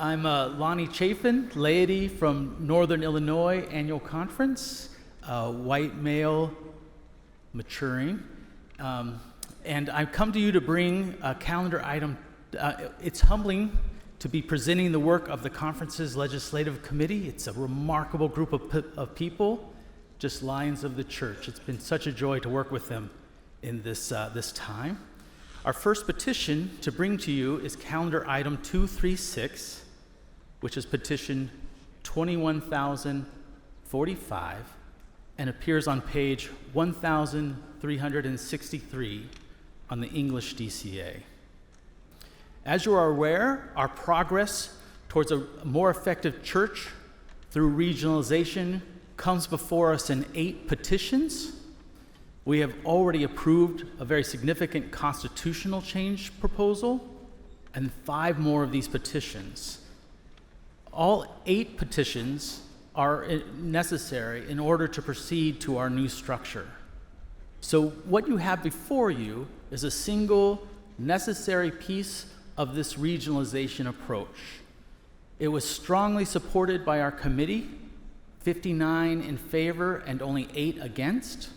I'm Lonnie Chafin, laity from Northern Illinois Annual Conference, white male, maturing. And I've come to you to bring a calendar item. It's humbling to be presenting the work of the conference's legislative committee. It's a remarkable group of people, just lions of the church. It's been such a joy to work with them in this time. Our first petition to bring to you is calendar item 236, which is petition 21,045 and appears on page 1,363 on the English DCA. As you are aware, our progress towards a more effective church through regionalization, comes before us in 8 petitions. We have already approved a very significant constitutional change proposal and 5 more of these petitions. All 8 petitions are necessary in order to proceed to our new structure. So what you have before you is a single necessary piece of this regionalization approach. It was strongly supported by our committee, 59 in favor and only 8 against.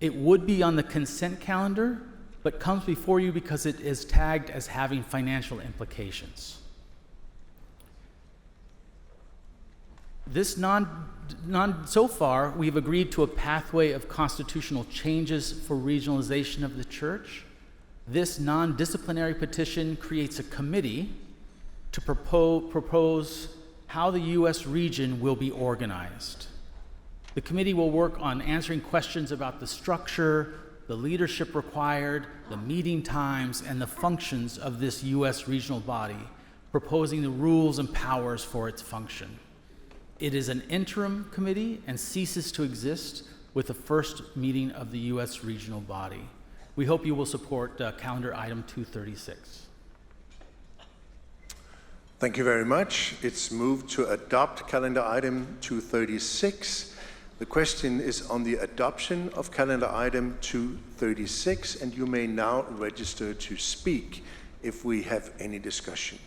It would be on the consent calendar, but comes before you because it is tagged as having financial implications. So far, we've agreed to a pathway of constitutional changes for regionalization of the church. This non-disciplinary petition creates a committee to propose how the U.S. region will be organized. The committee will work on answering questions about the structure, the leadership required, the meeting times, and the functions of this U.S. regional body, proposing the rules and powers for its function. It is an interim committee and ceases to exist with the first meeting of the U.S. regional body. We hope you will support calendar item 236. Thank you very much. It's moved to adopt calendar item 236. The question is on the adoption of calendar item 236, and you may now register to speak if we have any discussion.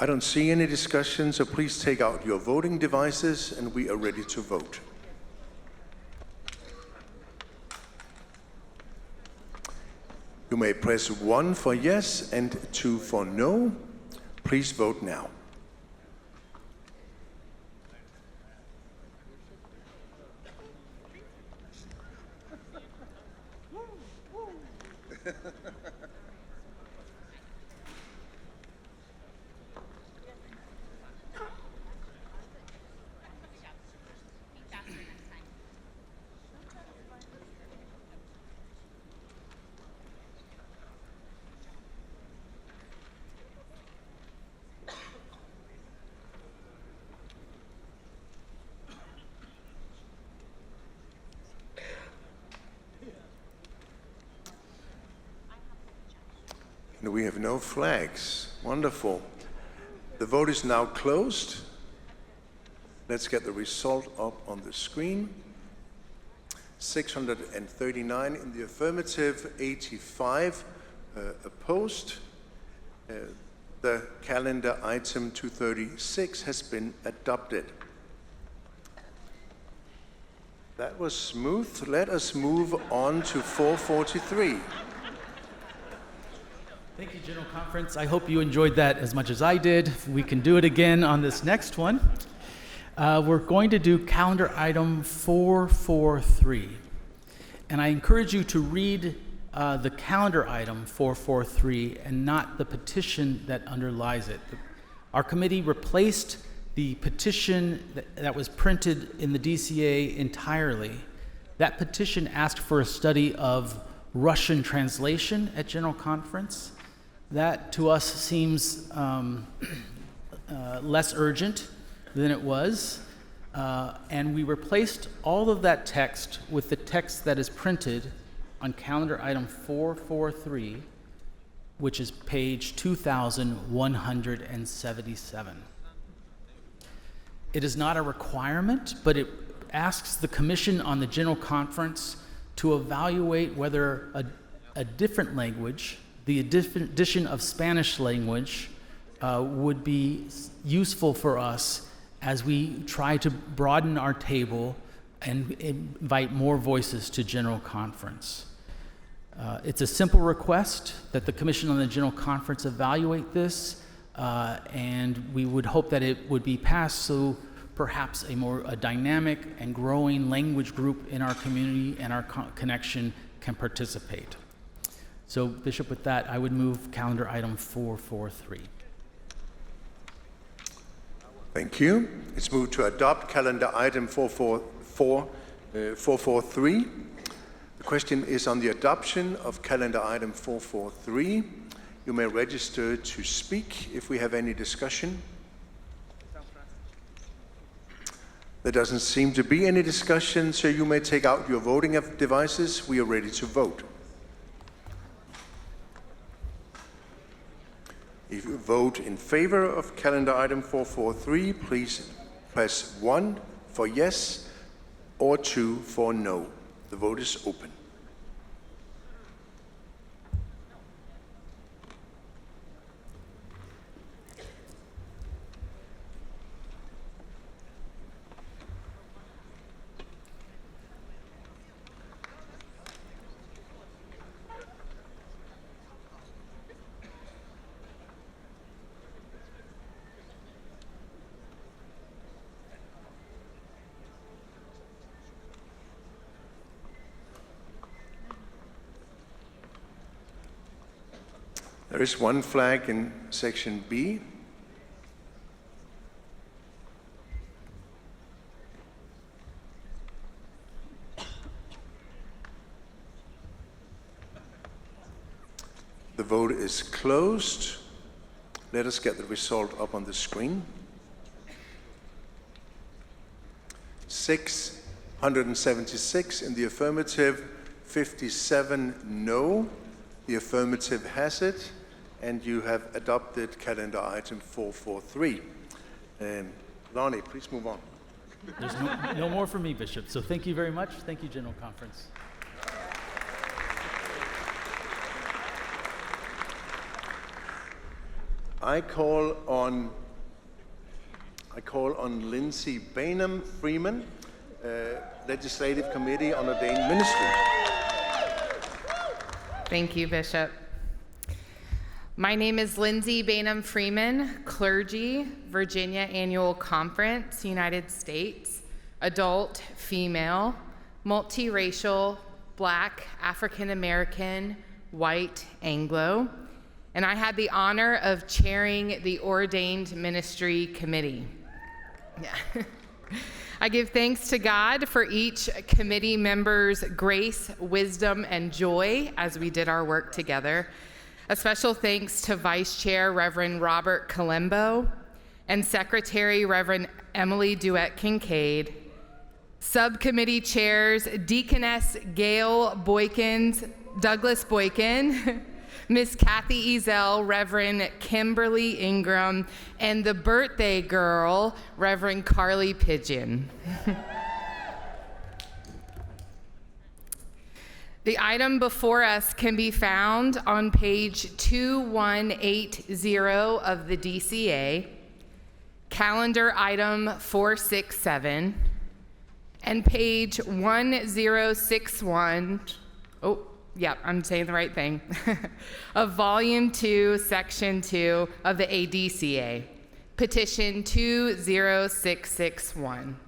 I don't see any discussion, so please take out your voting devices and we are ready to vote. You may press 1 for yes and 2 for no. Please vote now. We have no flags. Wonderful. The vote is now closed. Let's get the result up on the screen. 639 in the affirmative, 85 opposed. The calendar item 236 has been adopted. That was smooth. Let us move on to 443. Thank you, General Conference. I hope you enjoyed that as much as I did. We can do it again on this next one. We're going to do calendar item 443. And I encourage you to read the calendar item 443 and not the petition that underlies it. Our committee replaced the petition that was printed in the DCA entirely. That petition asked for a study of Russian translation at General Conference. That to us seems less urgent than it was, and we replaced all of that text with the text that is printed on calendar item 443, which is page 2177. It is not a requirement, but it asks the Commission on the General Conference to evaluate whether a different language, the addition of Spanish language, would be useful for us as we try to broaden our table and invite more voices to General Conference. It's a simple request that the Commission on the General Conference evaluate this, and we would hope that it would be passed so perhaps a dynamic and growing language group in our community and our connection can participate. So, Bishop, with that, I would move calendar item 443. Thank you. It's moved to adopt calendar item 443. The question is on the adoption of calendar item 443. you may register to speak if we have any discussion. There doesn't seem to be any discussion, so you may take out your voting devices. We are ready to vote. If you vote in favor of calendar item 443, please press 1 for yes or 2 for no. The vote is open. There is one flag in section B. The vote is closed. Let us get the result up on the screen. 676 in the affirmative, 57 no. The affirmative has it, and you have adopted calendar item 443. Lonnie, please move on. There's no more for me, Bishop. So thank you very much. Thank you, General Conference. I call on Lindsay Bainham Freeman, Legislative Committee on Ordained Ministry. Thank you, Bishop. My name is Lindsay Bainham Freeman, Clergy, Virginia Annual Conference, United States, adult, female, multiracial, Black, African American, white, Anglo, and I had the honor of chairing the Ordained Ministry Committee. Yeah. I give thanks to God for each committee member's grace, wisdom, and joy as we did our work together. A special thanks to Vice Chair Reverend Robert Kalembo and Secretary Reverend Emily Duet-Kincaid, Subcommittee Chairs Deaconess Gail Boykins, Douglas Boykin, Miss Kathy Ezel, Reverend Kimberly Ingram, and the birthday girl, Reverend Carly Pigeon. The item before us can be found on page 2180 of the DCA, calendar item 467, and page 1061, I'm saying the right thing, of Volume 2, Section 2 of the ADCA, Petition 20661.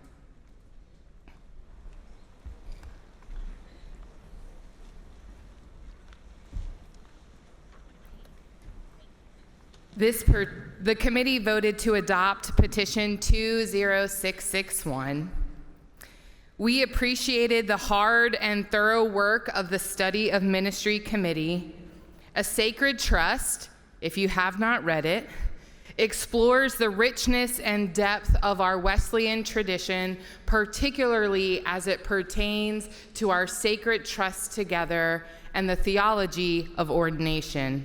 The committee voted to adopt Petition 20661. We appreciated the hard and thorough work of the Study of Ministry Committee. A Sacred Trust, if you have not read it, explores the richness and depth of our Wesleyan tradition, particularly as it pertains to our sacred trust together and the theology of ordination.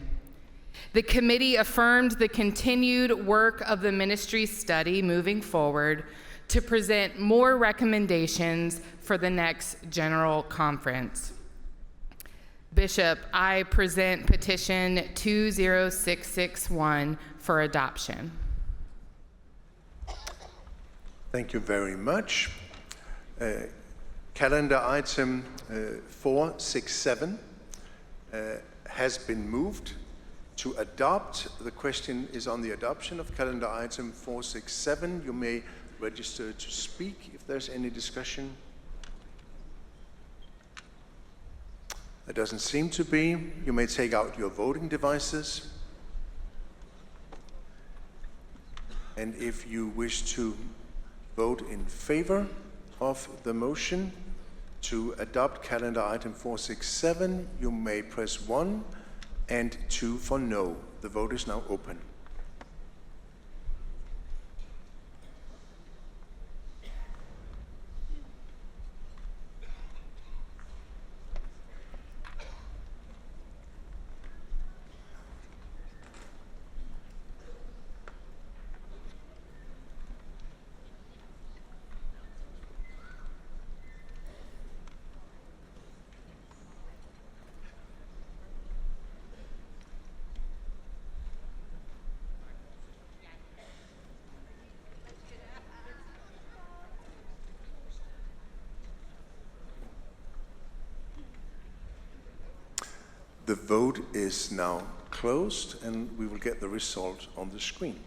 The committee affirmed the continued work of the ministry study moving forward to present more recommendations for the next General Conference. Bishop, I present Petition 20661 for adoption. Thank you very much. Calendar item 467 has been moved to adopt. The question is on the adoption of calendar item 467. You may register to speak if there's any discussion. There doesn't seem to be. You may take out your voting devices. And if you wish to vote in favor of the motion to adopt calendar item 467, you may press 1 and 2 for no. The vote is now open. The vote is now closed, and we will get the result on the screen.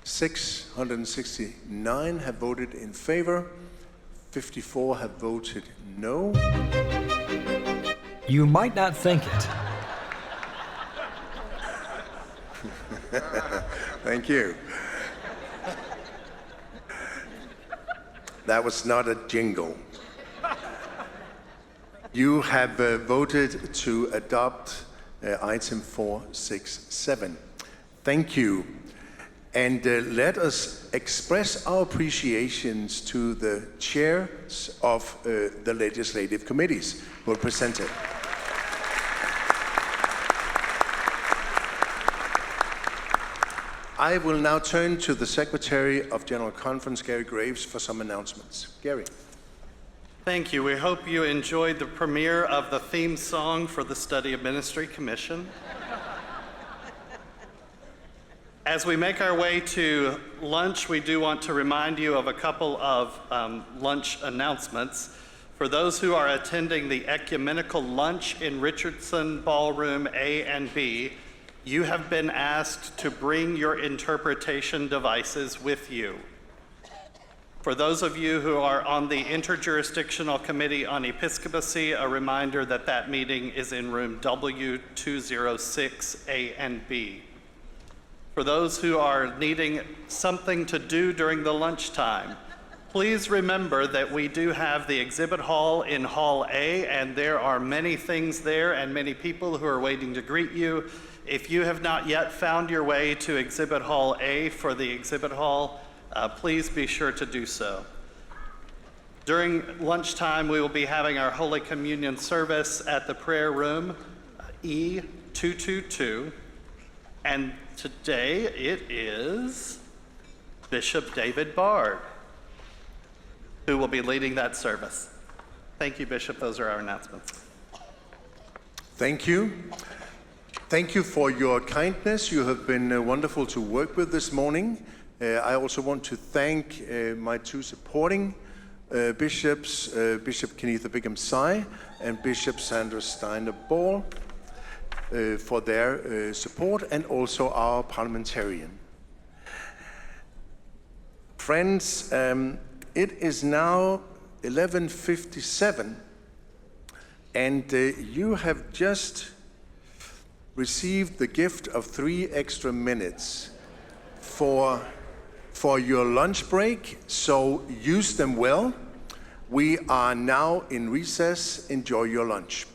(669) have voted in favor, 54 have voted no. You might not think it. Thank you. That was not a jingle. You have voted to adopt item 467. Thank you. And let us express our appreciations to the chairs of the legislative committees who are presented. I will now turn to the Secretary of General Conference, Gary Graves, for some announcements. Gary. Thank you. We hope you enjoyed the premiere of the theme song for the Study of Ministry Commission. As we make our way to lunch, we do want to remind you of a couple of lunch announcements. For those who are attending the ecumenical lunch in Richardson Ballroom A and B, you have been asked to bring your interpretation devices with you. For those of you who are on the Interjurisdictional Committee on Episcopacy, a reminder that that meeting is in room W206 A and B. For those who are needing something to do during the lunchtime, please remember that we do have the exhibit hall in Hall A, and there are many things there and many people who are waiting to greet you. If you have not yet found your way to Exhibit Hall A for the exhibit hall, please be sure to do so. During lunchtime, we will be having our Holy Communion service at the prayer room E222. And today it is Bishop David Bard who will be leading that service. Thank you, Bishop. Those are our announcements. Thank you. Thank you for your kindness. You have been wonderful to work with this morning. I also want to thank my two supporting bishops, Bishop Kenneth Bigham Sy and Bishop Sandra Steiner Ball, for their support, and also our parliamentarian. Friends, it is now 11:57, and you have just received the gift of 3 extra minutes for your lunch break, so use them well. We are now in recess. Enjoy your lunch.